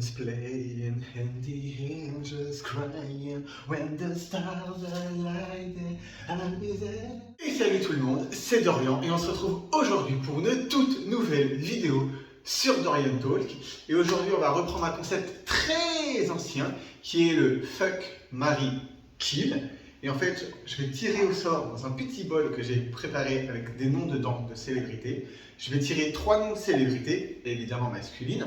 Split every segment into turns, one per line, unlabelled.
drums playing and the angels crying. When the stars are lighting, I'll be there. Et salut tout le monde, c'est Dorian et on se retrouve aujourd'hui pour une toute nouvelle vidéo sur Dorian Talk. Et aujourd'hui on va reprendre un concept très ancien qui est le Fuck, Marry, Kill. Et en fait, je vais tirer au sort dans un petit bol que j'ai préparé avec des noms dedans de célébrités. Je vais tirer 3 noms de célébrités, évidemment masculines.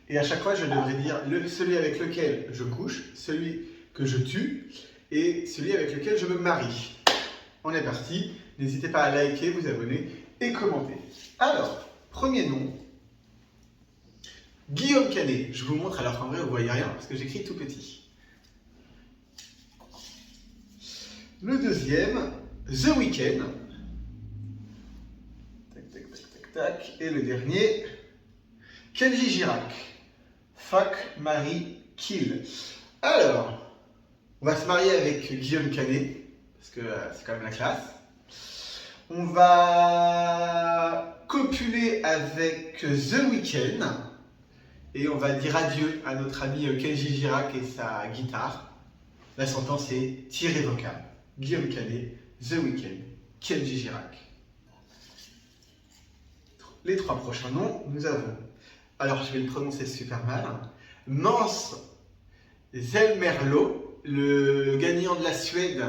Et à chaque fois, je devrais dire celui avec lequel je couche, celui que je tue et celui avec lequel je me marie. On est parti. N'hésitez pas à liker, vous abonner et commenter. Alors, premier nom, Guillaume Canet. Je vous montre alors qu'en vrai, vous ne voyez rien parce que j'écris tout petit. Le deuxième, The Weeknd. Tac, tac, tac, tac, tac. Et le dernier, Kenji Girac. Fuck, marry, kill. Alors, on va se marier avec Guillaume Canet, parce que c'est quand même la classe. On va copuler avec The Weeknd. Et on va dire adieu à notre ami Kenji Girac et sa guitare. La sentence est irrévocable. Guillaume Canet, The Weeknd, Kenji Girac. Les 3 prochains noms, nous avons, alors je vais le prononcer super mal, Måns Zelmerlöw, le gagnant de la Suède,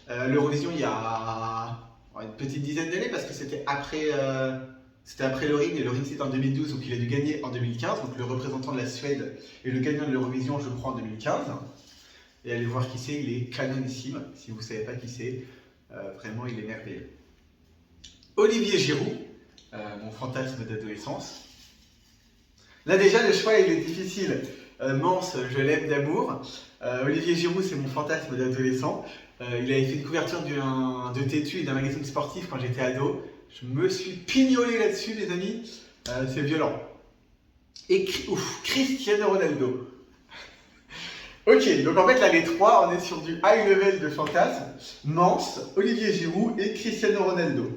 l'Eurovision il y a une petite dizaine d'années parce que c'était après le Ring, et le Ring c'était en 2012, donc il a dû gagner en 2015, donc le représentant de la Suède et le gagnant de l'Eurovision je crois en 2015. Et allez voir qui c'est, il est canonissime. Si vous ne savez pas qui c'est, vraiment il est merveilleux. Olivier Giroud, mon fantasme d'adolescence. Là déjà le choix il est difficile. Måns, je l'aime d'amour. Olivier Giroud c'est mon fantasme d'adolescent. Il avait fait une couverture de Tétu et d'un magazine sportif quand j'étais ado. Je me suis pignolé là-dessus les amis. C'est violent. Et Cristiano Ronaldo. Ok, donc en fait là les 3, on est sur du high level de fantasme. Måns, Olivier Giroud et Cristiano Ronaldo.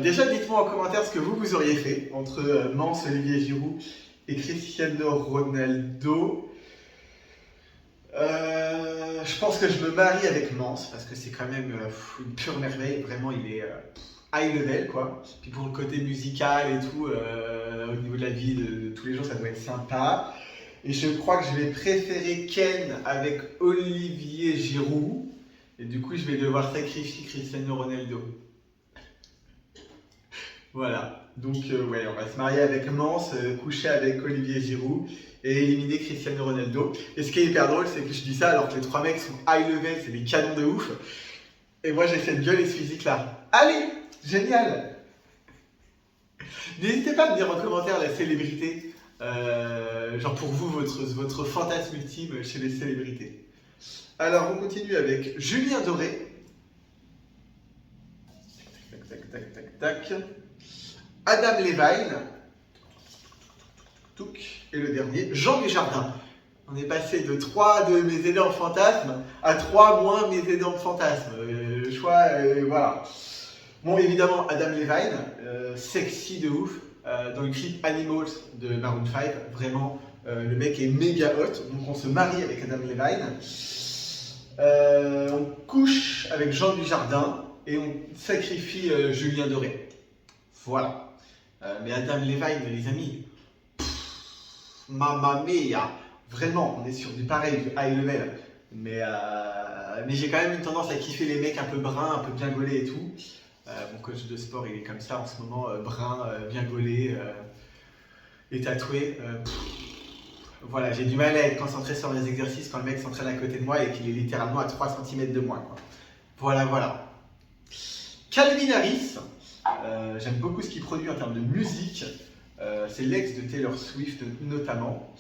Déjà dites-moi en commentaire ce que vous auriez fait entre Måns, Olivier Giroud et Cristiano Ronaldo. Je pense que je me marie avec Måns parce que c'est quand même une pure merveille, vraiment il est high level quoi. Puis pour le côté musical et tout, au niveau de la vie de tous les jours ça doit être sympa. Et je crois que je vais préférer Ken avec Olivier Giroud. Et du coup je vais devoir sacrifier Cristiano Ronaldo. Voilà, donc ouais, on va se marier avec Måns, coucher avec Olivier Giroud et éliminer Cristiano Ronaldo. Et ce qui est hyper drôle, c'est que je dis ça alors que les 3 mecs sont high level, c'est des canons de ouf. Et moi j'ai cette gueule et ce physique là. Allez, génial. N'hésitez pas à me dire en commentaire la célébrité, genre pour vous, votre fantasme ultime chez les célébrités. Alors on continue avec Julien Doré. Tac, tac, tac, tac, tac. Adam Levine, et le dernier, Jean Dujardin. On est passé de 3 de mes énormes fantasmes à 3 moins mes énormes fantasmes. Le choix, voilà. Bon, évidemment, Adam Levine, sexy de ouf, dans le clip Animals de Maroon 5. Vraiment, le mec est méga hot. Donc on se marie avec Adam Levine. On couche avec Jean Dujardin et on sacrifie Julien Doré. Voilà. Mais Adam Levine, les amis, mamma mia, vraiment, on est sur du pareil, du high level. Mais j'ai quand même une tendance à kiffer les mecs un peu bruns, un peu bien gaulés et tout. Mon coach de sport, il est comme ça en ce moment, brun, bien gaulé et tatoué. Voilà, j'ai du mal à être concentré sur mes exercices quand le mec s'entraîne à côté de moi et qu'il est littéralement à 3 cm de moi, quoi. Voilà, voilà. Calvin Harris. J'aime beaucoup ce qu'il produit en termes de musique. C'est l'ex de Taylor Swift notamment.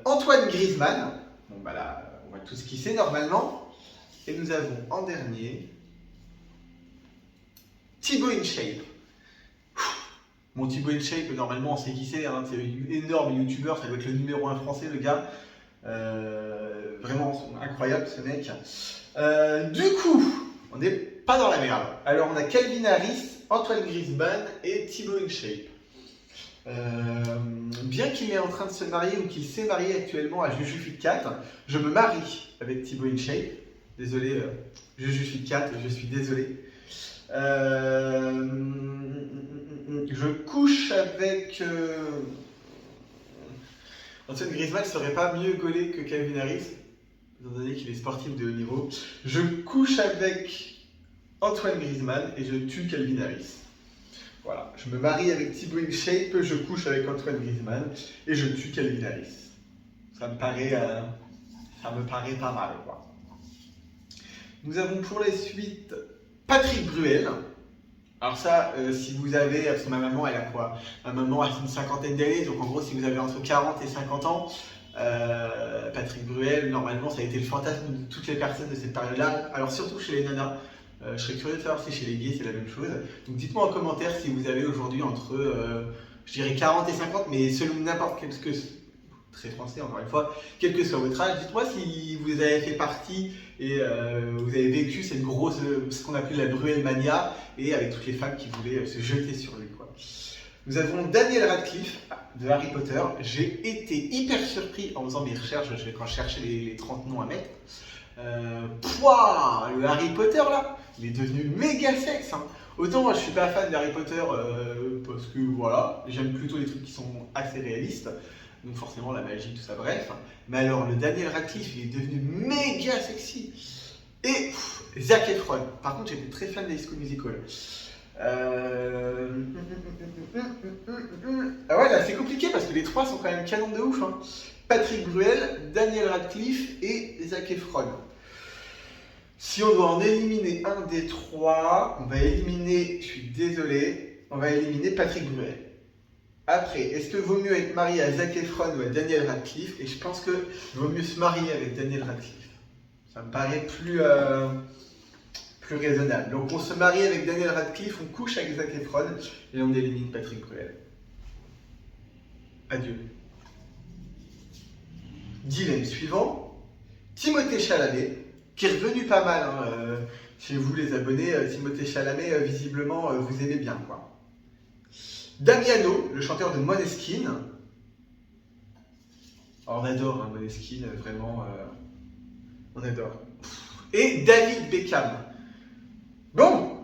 Antoine Griezmann. Bon bah là, on voit tout ce qu'il sait normalement. Et nous avons en dernier Thibaut InShape. Mon Thibaut InShape, normalement on sait qui c'est. Hein, c'est un énorme youtubeur, ça doit être le numéro 1 français le gars. Vraiment incroyable ce mec. Du coup, on n'est pas dans la merde. Alors on a Calvin Harris, Antoine Griezmann et Thibaut InShape. Bien qu'il est en train de se marier ou qu'il s'est marié actuellement à Juju Fit 4, je me marie avec Thibaut InShape. Désolé, Juju Fit 4, je suis désolé. Je couche avec. Antoine Griezmann ne serait pas mieux gaulé que Calvin Harris, étant donné qu'il est sportif de haut niveau. Je couche avec Antoine Griezmann et je tue Calvin Harris. Voilà, je me marie avec Thibaut InShape, je couche avec Antoine Griezmann et je tue Calvin Harris. Ça me paraît pas mal, quoi. Nous avons pour la suite Patrick Bruel. Alors ça, si vous avez, parce que ma maman, elle a quoi? Ma maman a une cinquantaine d'années, donc en gros, si vous avez entre 40 et 50 ans, Patrick Bruel, normalement, ça a été le fantasme de toutes les personnes de cette période-là. Alors surtout chez les nanas. Je serais curieux de savoir si chez les gays, c'est la même chose. Donc dites-moi en commentaire si vous avez aujourd'hui entre, je dirais 40 et 50, mais selon n'importe quel, très français encore une fois, quel que soit votre âge, dites-moi si vous avez fait partie et vous avez vécu cette grosse, ce qu'on appelle la Bruel Mania, et avec toutes les femmes qui voulaient se jeter sur lui, quoi. Nous avons Daniel Radcliffe de Harry Potter. J'ai été hyper surpris en faisant mes recherches, quand je cherchais les 30 noms à mettre. Le Harry Potter là, il est devenu méga sexe, hein. Autant je suis pas fan d'Harry Potter parce que voilà, j'aime plutôt les trucs qui sont assez réalistes. Donc forcément la magie, tout ça, bref. Mais alors le Daniel Radcliffe, il est devenu méga sexy. Et Zac Efron. Par contre, j'étais très fan d'High School Musical. Ah ouais, là c'est compliqué parce que les trois sont quand même canons de ouf, hein. Patrick Bruel, Daniel Radcliffe et Zac Efron. Si on doit en éliminer un des trois, on va éliminer, je suis désolé, on va éliminer Patrick Bruel. Après, est-ce que vaut mieux être marié à Zac Efron ou à Daniel Radcliffe? Et je pense que vaut mieux se marier avec Daniel Radcliffe. Ça me paraît plus raisonnable. Donc on se marie avec Daniel Radcliffe, on couche avec Zac Efron et on élimine Patrick Bruel. Adieu. Dilemme suivant, Timothée Chalamet, qui est revenu pas mal, hein, chez vous les abonnés. Timothée Chalamet, visiblement, vous aimez bien, quoi. Damiano, le chanteur de Måneskin. On adore, hein, Måneskin, vraiment, on adore. Et David Beckham. Bon,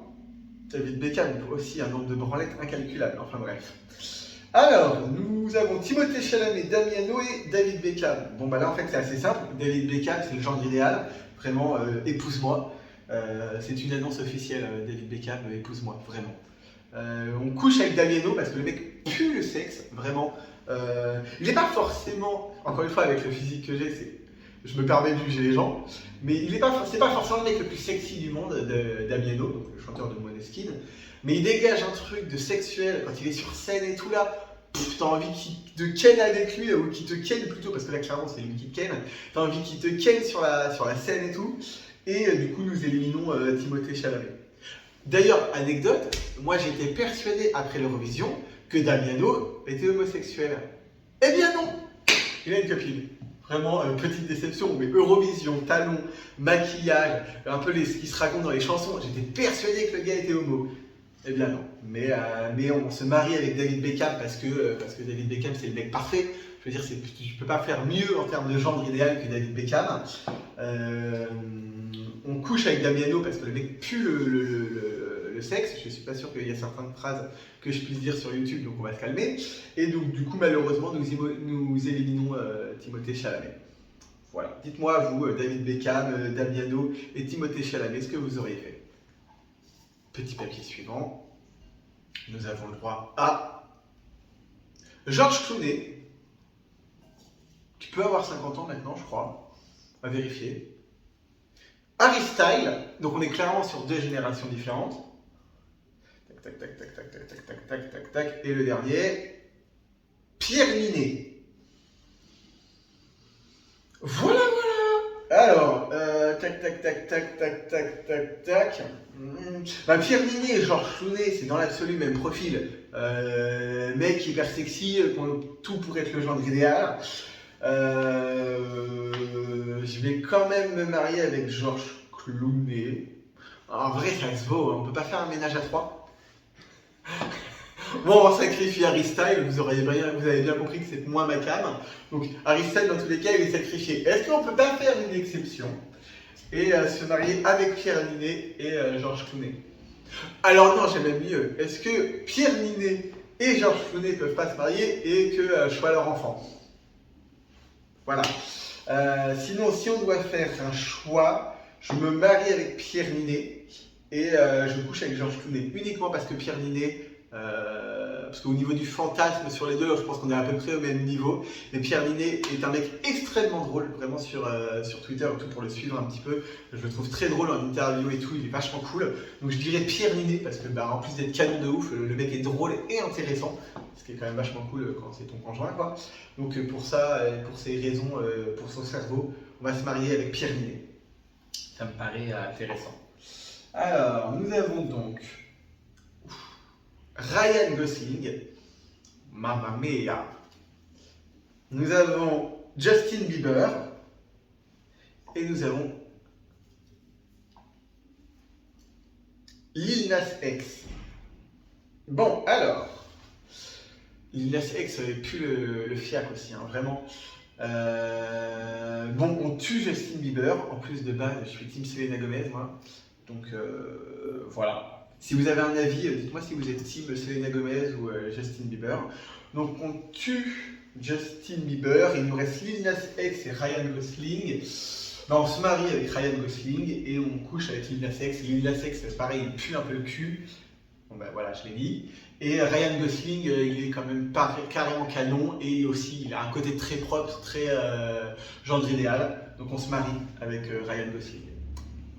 David Beckham, aussi un nombre de branlettes incalculable, enfin bref. Alors, nous avons Timothée Chalamet, Damiano et David Beckham. Bon, bah là, en fait, c'est assez simple. David Beckham, c'est le genre idéal. Vraiment, épouse-moi. C'est une annonce officielle, David Beckham, épouse-moi, vraiment. On couche avec Damiano parce que le mec pue le sexe, vraiment. Il n'est pas forcément, encore une fois, avec le physique que j'ai, je me permets de juger les gens, mais c'est pas forcément le mec le plus sexy du monde, Damiano, donc le chanteur de Måneskin, mais il dégage un truc de sexuel quand il est sur scène et tout là. T'as envie qu'il te ken avec lui, ou qu'il te ken plutôt, parce que là clairement c'est lui qui te ken. T'as envie qu'il te ken sur la scène et tout. Et du coup nous éliminons Timothée Chalamet. D'ailleurs, anecdote, moi j'étais persuadé après l'Eurovision que Damiano était homosexuel. Eh bien non, il a une copine. Vraiment, petite déception, mais Eurovision, talons, maquillage, un peu ce qui se raconte dans les chansons, j'étais persuadé que le gars était homo. Eh bien non, mais on se marie avec David Beckham parce que David Beckham c'est le mec parfait. Je veux dire, je peux pas faire mieux en termes de genre idéal que David Beckham. On couche avec Damiano parce que le mec pue le sexe. Je suis pas sûr qu'il y a certaines phrases que je puisse dire sur YouTube, donc on va se calmer. Et donc du coup, malheureusement, nous éliminons Timothée Chalamet. Voilà. Dites-moi, vous, David Beckham, Damiano et Timothée Chalamet, ce que vous auriez fait. Petit papier suivant. Nous avons le droit à George Clooney, qui peut avoir 50 ans maintenant, je crois. À vérifier. Harry Styles, donc on est clairement sur deux générations différentes. Tac, tac, tac, tac, tac, tac, tac, tac, tac, tac. Et le dernier, Pierre Ninet. Voilà, voilà. Alors, tac, tac, tac, tac, tac, tac, tac, tac. Bah, Pierre Ninet et George Clooney, c'est dans l'absolu même profil. Mec hyper sexy, tout pour être le genre idéal. Je vais quand même me marier avec George Clooney. En vrai, ça se vaut, on peut pas faire un ménage à trois. Bon, on sacrifie Harry Styles, vous avez bien compris que c'est moins ma cam. Donc Harry Styles, dans tous les cas, il est sacrifié. Est-ce qu'on peut pas faire une exception et se marier avec Pierre Ninet et Georges Clooney? Alors non, j'ai même mieux. Est-ce que Pierre Ninet et Georges Clooney peuvent pas se marier et que je sois leur enfant? Voilà. Sinon, si on doit faire un choix, je me marie avec Pierre Ninet et je couche avec Georges Clooney uniquement parce que Pierre Ninet, parce qu'au niveau du fantasme sur les deux, je pense qu'on est à peu près au même niveau. Mais Pierre Ninet est un mec extrêmement drôle, vraiment sur Twitter, tout pour le suivre un petit peu. Je le trouve très drôle en interview et tout, il est vachement cool. Donc je dirais Pierre Ninet parce que en plus d'être canon de ouf, le mec est drôle et intéressant. Ce qui est quand même vachement cool quand c'est ton conjoint, quoi. Donc pour ça, pour ces raisons, pour son cerveau, on va se marier avec Pierre Ninet. Ça me paraît intéressant. Alors, nous avons donc Ryan Gosling, Mamma Mia. Nous avons Justin Bieber et nous avons Lil Nas X. Bon, alors, Lil Nas X avait pu le fiac aussi, hein, vraiment. Bon, on tue Justin Bieber. En plus de base, je suis team Selena Gomez, moi. Donc voilà. Si vous avez un avis, dites-moi si vous êtes team Selena Gomez ou Justin Bieber. Donc on tue Justin Bieber, il nous reste Lil Nas X et Ryan Gosling. Ben, on se marie avec Ryan Gosling et on couche avec Lil Nas X. Lil Nas X, c'est pareil, il pue un peu le cul. Bon ben voilà, je l'ai dit. Et Ryan Gosling, il est quand même carrément canon et aussi il a un côté très propre, très genre idéal. Donc on se marie avec Ryan Gosling.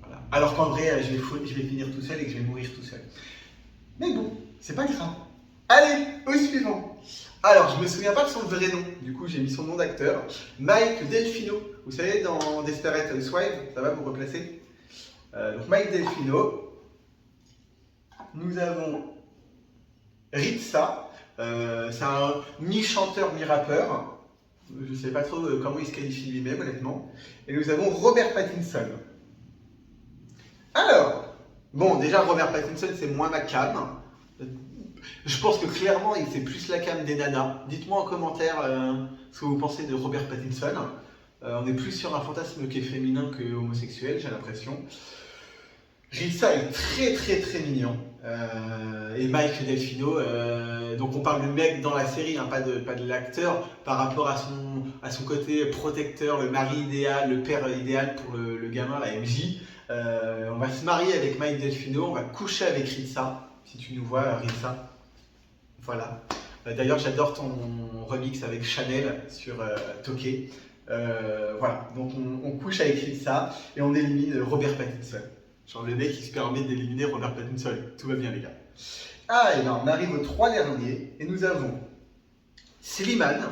Voilà. Alors qu'en vrai, je vais finir tout seul et que je vais mourir tout seul. Mais bon, c'est pas grave. Allez, au suivant. Alors, je me souviens pas de son vrai nom, du coup j'ai mis son nom d'acteur. Mike Delfino. Vous savez, dans Desperate Housewives, ça va vous replacer. Donc Mike Delfino. Nous avons Ritza. C'est un mi-chanteur, mi-rappeur. Je sais pas trop comment il se qualifie lui-même, honnêtement. Et nous avons Robert Pattinson. Alors, bon, déjà Robert Pattinson, c'est moins ma cam. Je pense que clairement, c'est plus la cam des nanas. Dites-moi en commentaire ce que vous pensez de Robert Pattinson. On est plus sur un fantasme qui est féminin que homosexuel, j'ai l'impression. Ritza est très très très mignon. Et Mike Delfino, donc on parle du mec dans la série, hein, pas de l'acteur, par rapport à son côté protecteur, le mari idéal, le père idéal pour le gamin, la MJ. On va se marier avec Mike Delfino, on va coucher avec Ritza, si tu nous vois Ritza. Voilà. D'ailleurs j'adore ton remix avec Chanel sur Toqué. Voilà, donc on couche avec Ritza et on élimine Robert Pattinson. Genre le mec qui se permet d'éliminer Robert Pattinson. Tout va bien les gars. Ah et là on arrive aux 3 derniers et nous avons Slimane,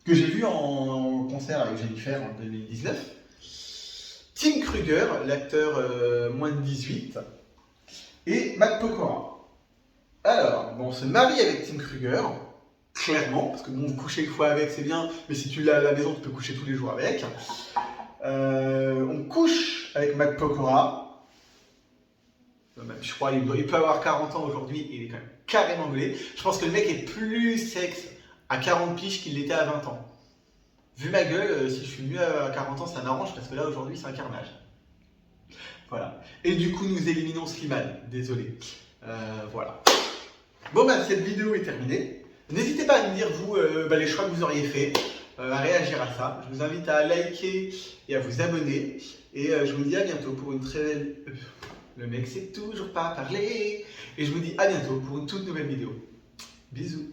que j'ai vu en concert avec Jennifer en 2019. Tim Kruger, l'acteur moins de 18, et Matt Pokora. Alors, bon, on se marie avec Tim Kruger, clairement, parce que bon, coucher une fois avec c'est bien, mais si tu l'as à la maison, tu peux coucher tous les jours avec. On couche avec Matt Pokora. Je crois qu'il peut avoir 40 ans aujourd'hui, il est quand même carrément gaulé. Je pense que le mec est plus sexe à 40 piges qu'il l'était à 20 ans. Vu ma gueule, si je suis mieux à 40 ans, ça m'arrange parce que là aujourd'hui c'est un carnage. Voilà. Et du coup, nous éliminons Slimane. Désolé. Voilà. Bon, bah, cette vidéo est terminée. N'hésitez pas à me dire, vous, les choix que vous auriez fait, à réagir à ça. Je vous invite à liker et à vous abonner. Et je vous dis à bientôt pour une très belle. Le mec sait toujours pas parler. Et je vous dis à bientôt pour une toute nouvelle vidéo. Bisous.